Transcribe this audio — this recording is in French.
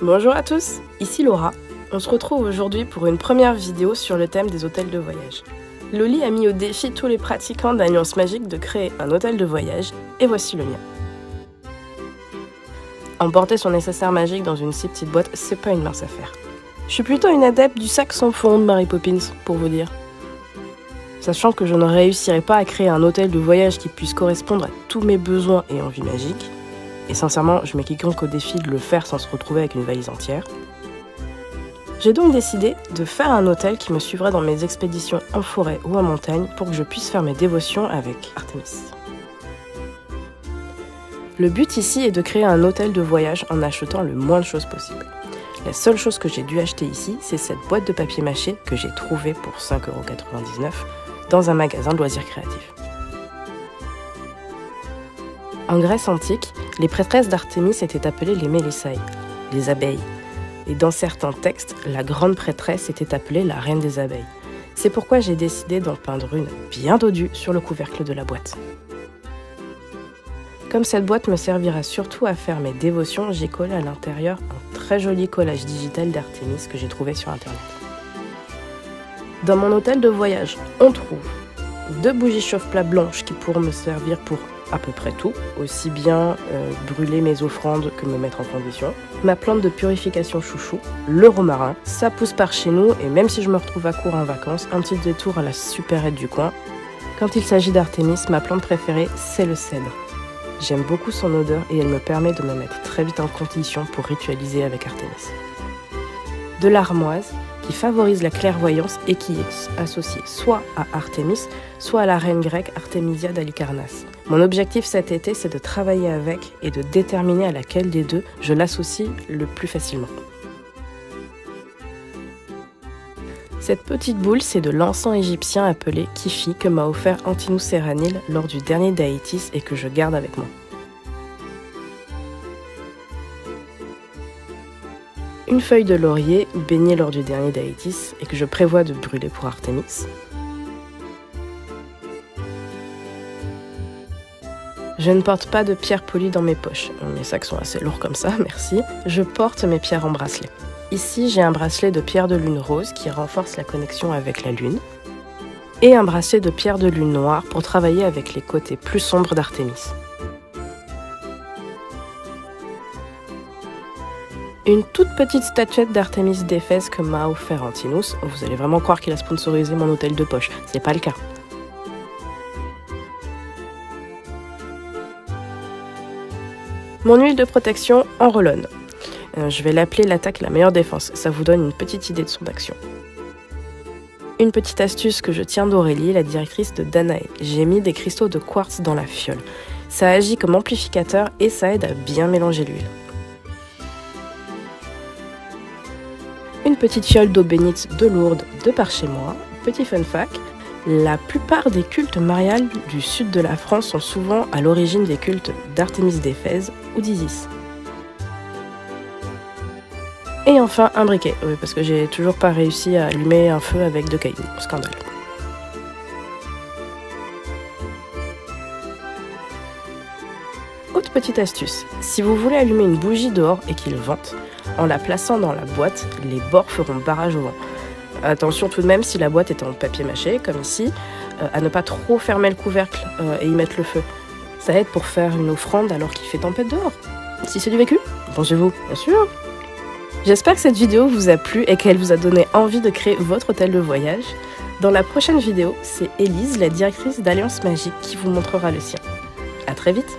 Bonjour à tous, ici Laura. On se retrouve aujourd'hui pour une première vidéo sur le thème des hôtels de voyage. Loli a mis au défi tous les pratiquants d'Alliance Magique de créer un hôtel de voyage, et voici le mien. Emporter son nécessaire magique dans une si petite boîte, c'est pas une mince affaire. Je suis plutôt une adepte du sac sans fond de Mary Poppins, pour vous dire. Sachant que je ne réussirai pas à créer un hôtel de voyage qui puisse correspondre à tous mes besoins et envies magiques, et sincèrement, je mets quiconque au défi de le faire sans se retrouver avec une valise entière. J'ai donc décidé de faire un hôtel qui me suivra dans mes expéditions en forêt ou en montagne pour que je puisse faire mes dévotions avec Artémis. Le but ici est de créer un hôtel de voyage en achetant le moins de choses possible. La seule chose que j'ai dû acheter ici, c'est cette boîte de papier mâché que j'ai trouvée pour 5,99 € dans un magasin de loisirs créatifs. En Grèce antique, les prêtresses d'Artémis étaient appelées les Mélissae, les abeilles. Et dans certains textes, la grande prêtresse était appelée la reine des abeilles. C'est pourquoi j'ai décidé d'en peindre une bien dodue sur le couvercle de la boîte. Comme cette boîte me servira surtout à faire mes dévotions, j'ai collé à l'intérieur un très joli collage digital d'Artémis que j'ai trouvé sur internet. Dans mon hôtel de voyage, on trouve 2 bougies chauffe-plat blanches qui pourront me servir pour à peu près tout, aussi bien brûler mes offrandes que me mettre en condition. Ma plante de purification chouchou, le romarin, ça pousse par chez nous et même si je me retrouve à court en vacances, un petit détour à la supérette du coin. Quand il s'agit d'Artémis, ma plante préférée, c'est le cèdre. J'aime beaucoup son odeur et elle me permet de me mettre très vite en condition pour ritualiser avec Artémis. De l'armoise, qui favorise la clairvoyance et qui est associée soit à Artémis, soit à la reine grecque Artémisia d'Halicarnasse. Mon objectif cet été, c'est de travailler avec et de déterminer à laquelle des deux je l'associe le plus facilement. Cette petite boule, c'est de l'encens égyptien appelé Kifi que m'a offert Antinous Serranil lors du dernier Daïtis et que je garde avec moi. Une feuille de laurier baignée lors du dernier Daïtis et que je prévois de brûler pour Artémis. Je ne porte pas de pierres polies dans mes poches. Mes sacs sont assez lourds comme ça, merci. Je porte mes pierres en bracelet. Ici, j'ai un bracelet de pierre de lune rose qui renforce la connexion avec la lune et un bracelet de pierre de lune noire pour travailler avec les côtés plus sombres d'Artémis. Une toute petite statuette d'Artémis d'Éphèse que m'a offert Antinous. Vous allez vraiment croire qu'il a sponsorisé mon hôtel de poche, c'est pas le cas. Mon huile de protection en Roll-On. Je vais l'appeler l'attaque la meilleure défense, ça vous donne une petite idée de son action. Une petite astuce que je tiens d'Aurélie, la directrice de Danae. J'ai mis des cristaux de quartz dans la fiole. Ça agit comme amplificateur et ça aide à bien mélanger l'huile. Une petite fiole d'eau bénite de Lourdes de par chez moi. Petit fun fact, la plupart des cultes mariales du sud de la France sont souvent à l'origine des cultes d'Artémis d'Éphèse ou d'Isis. Et enfin un briquet, oui, parce que j'ai toujours pas réussi à allumer un feu avec 2 cailloux, scandale. Autre petite astuce, si vous voulez allumer une bougie dehors et qu'il vente, en la plaçant dans la boîte, les bords feront barrage au vent. Attention tout de même, si la boîte est en papier mâché, comme ici, à ne pas trop fermer le couvercle et y mettre le feu. Ça aide pour faire une offrande alors qu'il fait tempête dehors. Si c'est du vécu, pensez-vous, bien sûr. J'espère que cette vidéo vous a plu et qu'elle vous a donné envie de créer votre hôtel de voyage. Dans la prochaine vidéo, c'est Élise, la directrice d'Alliance Magique, qui vous montrera le sien. À très vite!